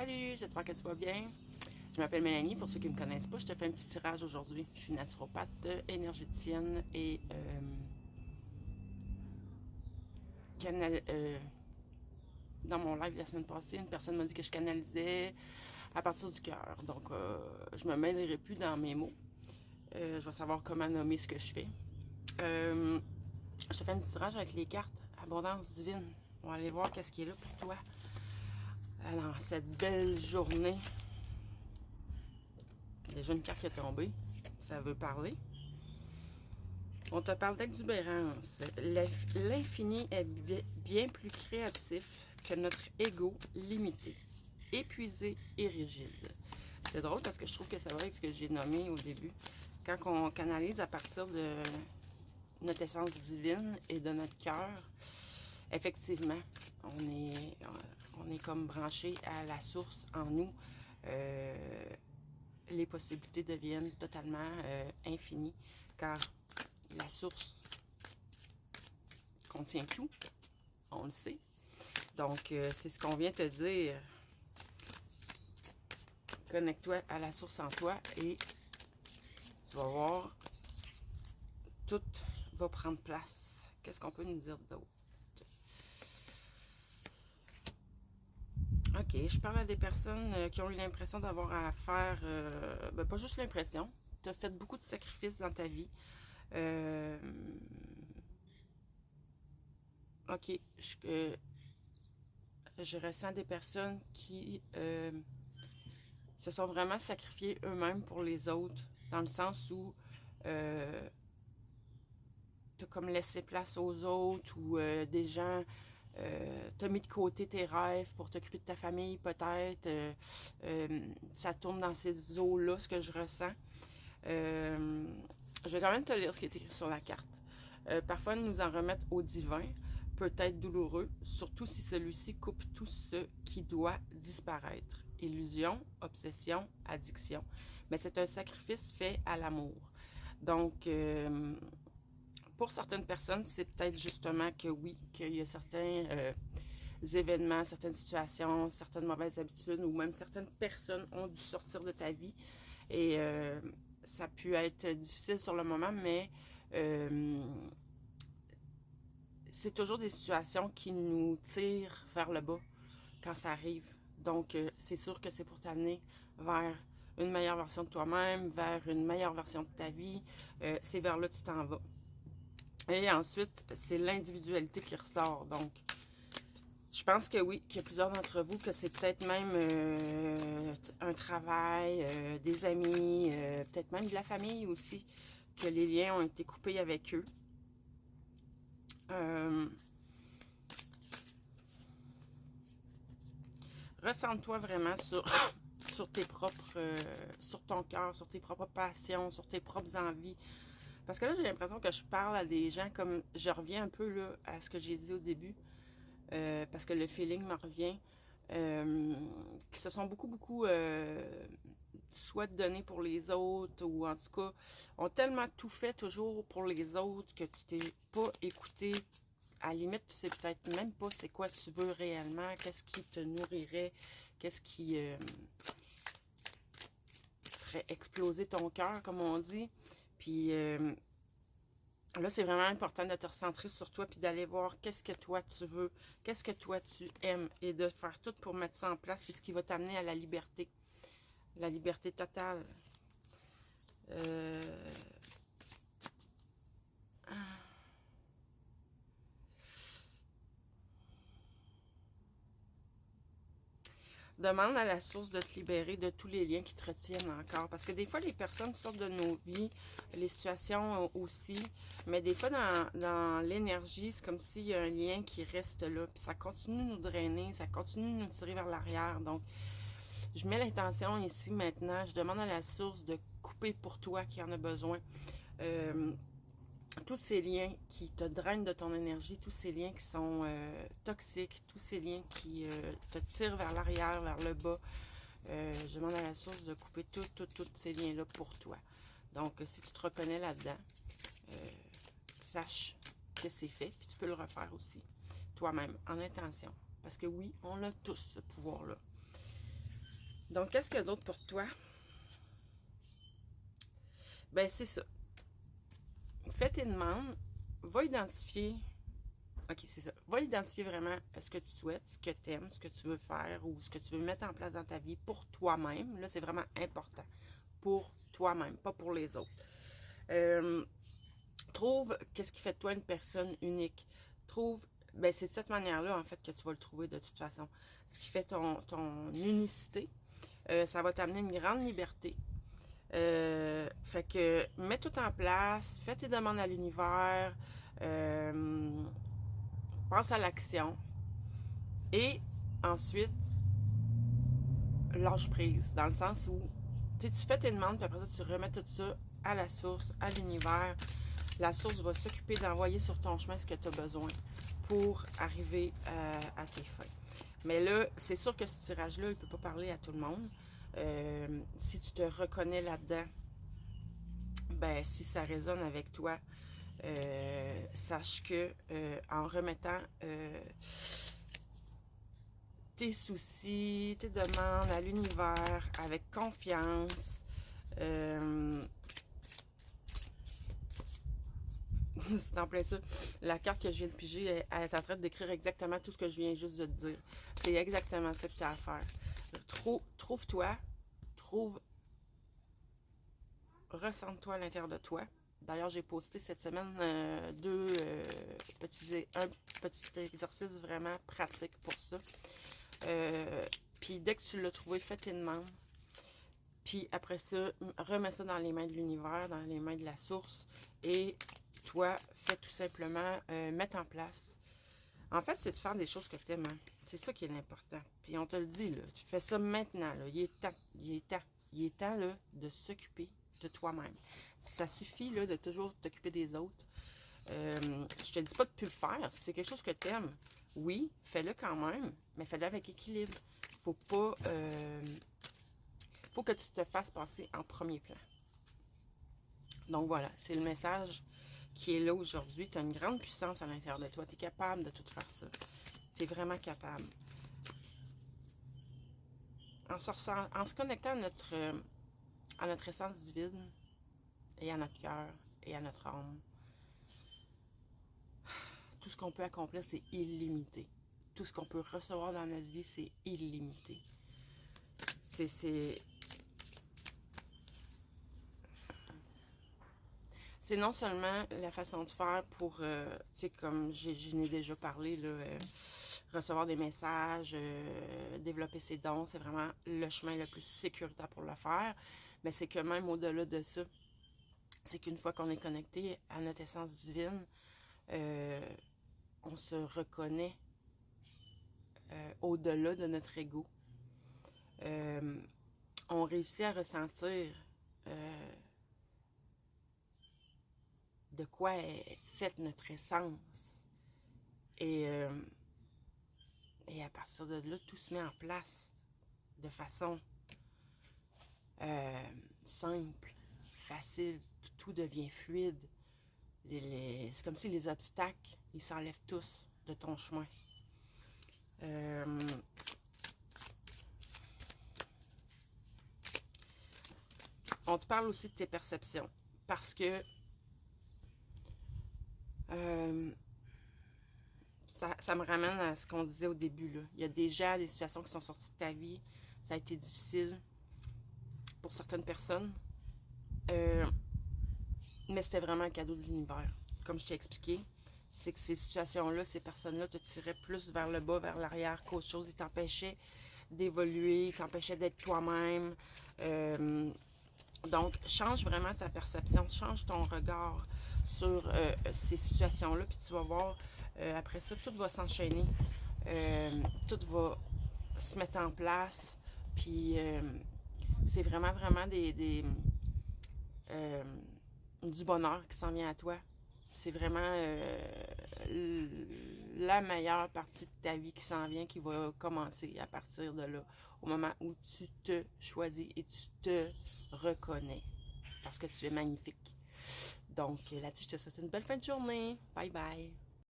Salut, j'espère que tu vas bien. Je m'appelle Mélanie, pour ceux qui ne me connaissent pas, je te fais un petit tirage aujourd'hui. Je suis naturopathe, énergéticienne et dans mon live la semaine passée, une personne m'a dit que je canalisais à partir du cœur. Donc, je me mêlerai plus dans mes mots. Je vais savoir comment nommer ce que je fais. Je te fais un petit tirage avec les cartes Abondance divine. On va aller voir qu'est-ce qui est là pour toi dans cette belle journée. Déjà une carte qui est tombée. Ça veut parler. On te parle d'exubérance. L'infini est bien plus créatif que notre ego limité, épuisé et rigide. C'est drôle parce que je trouve que ça va avec ce que j'ai nommé au début. Quand on canalise à partir de notre essence divine et de notre cœur, effectivement, on est comme branché à la source en nous. Les possibilités deviennent totalement infinies, car la source contient tout, on le sait. Donc, c'est ce qu'on vient te dire. Connecte-toi à la source en toi et tu vas voir, tout va prendre place. Qu'est-ce qu'on peut nous dire d'autre? OK, je parle à des personnes qui ont eu l'impression d'avoir à faire, pas juste l'impression, tu as fait beaucoup de sacrifices dans ta vie. OK, je ressens des personnes qui se sont vraiment sacrifiées eux-mêmes pour les autres, dans le sens où tu as comme laissé place aux autres ou des gens t'as mis de côté tes rêves pour t'occuper de ta famille, peut-être. Ça tourne dans ces eaux-là, ce que je ressens. Je vais quand même te lire ce qui est écrit sur la carte. Parfois, nous en remettre au divin peut être douloureux, surtout si celui-ci coupe tout ce qui doit disparaître. Illusion, obsession, addiction. Mais c'est un sacrifice fait à l'amour. Donc, pour certaines personnes, c'est peut-être justement que oui, qu'il y a certains événements, certaines situations, certaines mauvaises habitudes ou même certaines personnes ont dû sortir de ta vie et ça a pu être difficile sur le moment, mais c'est toujours des situations qui nous tirent vers le bas quand ça arrive. Donc, c'est sûr que c'est pour t'amener vers une meilleure version de toi-même, vers une meilleure version de ta vie. C'est vers là que tu t'en vas. Et ensuite, c'est l'individualité qui ressort. Donc, je pense que oui, qu'il y a plusieurs d'entre vous, que c'est peut-être même un travail, des amis, peut-être même de la famille aussi, que les liens ont été coupés avec eux. Ressens-toi vraiment sur tes propres, sur ton cœur, sur tes propres passions, sur tes propres envies. Parce que là, j'ai l'impression que je parle à des gens comme, je reviens un peu là à ce que j'ai dit au début, parce que le feeling me revient, qui se sont beaucoup, soit donné pour les autres, ou en tout cas, ont tellement tout fait toujours pour les autres que tu t'es pas écouté. À la limite, tu sais peut-être même pas c'est quoi tu veux réellement, qu'est-ce qui te nourrirait, qu'est-ce qui ferait exploser ton cœur, comme on dit. Puis là, c'est vraiment important de te recentrer sur toi puis d'aller voir qu'est-ce que toi tu veux, qu'est-ce que toi tu aimes et de faire tout pour mettre ça en place. C'est ce qui va t'amener à la liberté totale. Demande à la source de te libérer de tous les liens qui te retiennent encore. Parce que des fois, les personnes sortent de nos vies, les situations aussi, mais des fois, dans l'énergie, c'est comme s'il y a un lien qui reste là. Puis ça continue de nous drainer, ça continue de nous tirer vers l'arrière. Donc, je mets l'intention ici maintenant. Je demande à la source de couper pour toi qui en a besoin. Tous ces liens qui te drainent de ton énergie, tous ces liens qui sont toxiques, tous ces liens qui te tirent vers l'arrière, vers le bas, je demande à la source de couper tous ces liens-là pour toi. Donc, si tu te reconnais là-dedans, sache que c'est fait, puis tu peux le refaire aussi, toi-même, en intention. Parce que oui, on a tous ce pouvoir-là. Donc, qu'est-ce qu'il y a d'autre pour toi? Ben, c'est ça. Fais tes demandes, va identifier. Ok, c'est ça. Va identifier vraiment ce que tu souhaites, ce que tu aimes, ce que tu veux faire ou ce que tu veux mettre en place dans ta vie pour toi-même. Là, c'est vraiment important. Pour toi-même, pas pour les autres. Trouve qu'est-ce qui fait de toi une personne unique. Trouve, ben c'est de cette manière-là, en fait, que tu vas le trouver de toute façon. Ce qui fait ton unicité, ça va t'amener une grande liberté. Fait que mets tout en place, fais tes demandes à l'univers, pense à l'action et ensuite lâche prise, dans le sens où tu fais tes demandes, puis après ça, tu remets tout ça à la source, à l'univers. La source va s'occuper d'envoyer sur ton chemin ce que tu as besoin pour arriver à tes fins. Mais là, c'est sûr que ce tirage-là, il ne peut pas parler à tout le monde. Si tu te reconnais là-dedans, ben si ça résonne avec toi, sache que en remettant tes soucis, tes demandes à l'univers avec confiance, c'est en plein ça. La carte que je viens de piger, elle est en train de décrire exactement tout ce que je viens juste de te dire. C'est exactement ça que tu as à faire. Trouve-toi, ressente-toi à l'intérieur de toi. D'ailleurs, j'ai posté cette semaine un petit exercice vraiment pratique pour ça. Puis dès que tu l'as trouvé, fais tes demandes. Puis après ça, remets ça dans les mains de l'univers, dans les mains de la source. Et toi, fais tout simplement mettre en place. En fait, c'est de faire des choses que tu aimes. Hein? C'est ça qui est l'important. Puis on te le dit, là, tu fais ça maintenant. Là. Il est temps là, de s'occuper de toi-même. Ça suffit là, de toujours t'occuper des autres. Je te dis pas de plus le faire. Si c'est quelque chose que tu aimes, oui, fais-le quand même, mais fais-le avec équilibre. Faut pas... faut que tu te fasses passer en premier plan. Donc voilà, c'est le message qui est là aujourd'hui. Tu as une grande puissance à l'intérieur de toi. Tu es capable de tout faire ça. Tu es vraiment capable. En se connectant à notre essence divine et à notre cœur et à notre âme, tout ce qu'on peut accomplir, c'est illimité. Tout ce qu'on peut recevoir dans notre vie, c'est illimité. C'est non seulement la façon de faire pour, tu sais, comme je n'ai déjà parlé, là, recevoir des messages, développer ses dons, c'est vraiment le chemin le plus sécuritaire pour le faire. Mais c'est que même au-delà de ça, c'est qu'une fois qu'on est connecté à notre essence divine, on se reconnaît au-delà de notre ego. On réussit à ressentir de quoi est faite notre essence. Et à partir de là, tout se met en place de façon simple, facile, tout devient fluide. C'est comme si les obstacles, ils s'enlèvent tous de ton chemin. On te parle aussi de tes perceptions, parce que ça me ramène à ce qu'on disait au début. Là. Il y a déjà des situations qui sont sorties de ta vie. Ça a été difficile pour certaines personnes. Mais c'était vraiment un cadeau de l'univers. Comme je t'ai expliqué, c'est que ces situations-là, ces personnes-là te tiraient plus vers le bas, vers l'arrière qu'autre chose. Ils t'empêchaient d'évoluer, ils t'empêchaient d'être toi-même. Donc, change vraiment ta perception, change ton regard sur ces situations-là, puis tu vas voir, après ça, tout va s'enchaîner, tout va se mettre en place, puis c'est vraiment, vraiment du bonheur qui s'en vient à toi. C'est vraiment la meilleure partie de ta vie qui s'en vient, qui va commencer à partir de là, au moment où tu te choisis et tu te reconnais, parce que tu es magnifique. Donc là-dessus, je te souhaite une belle fin de journée. Bye bye!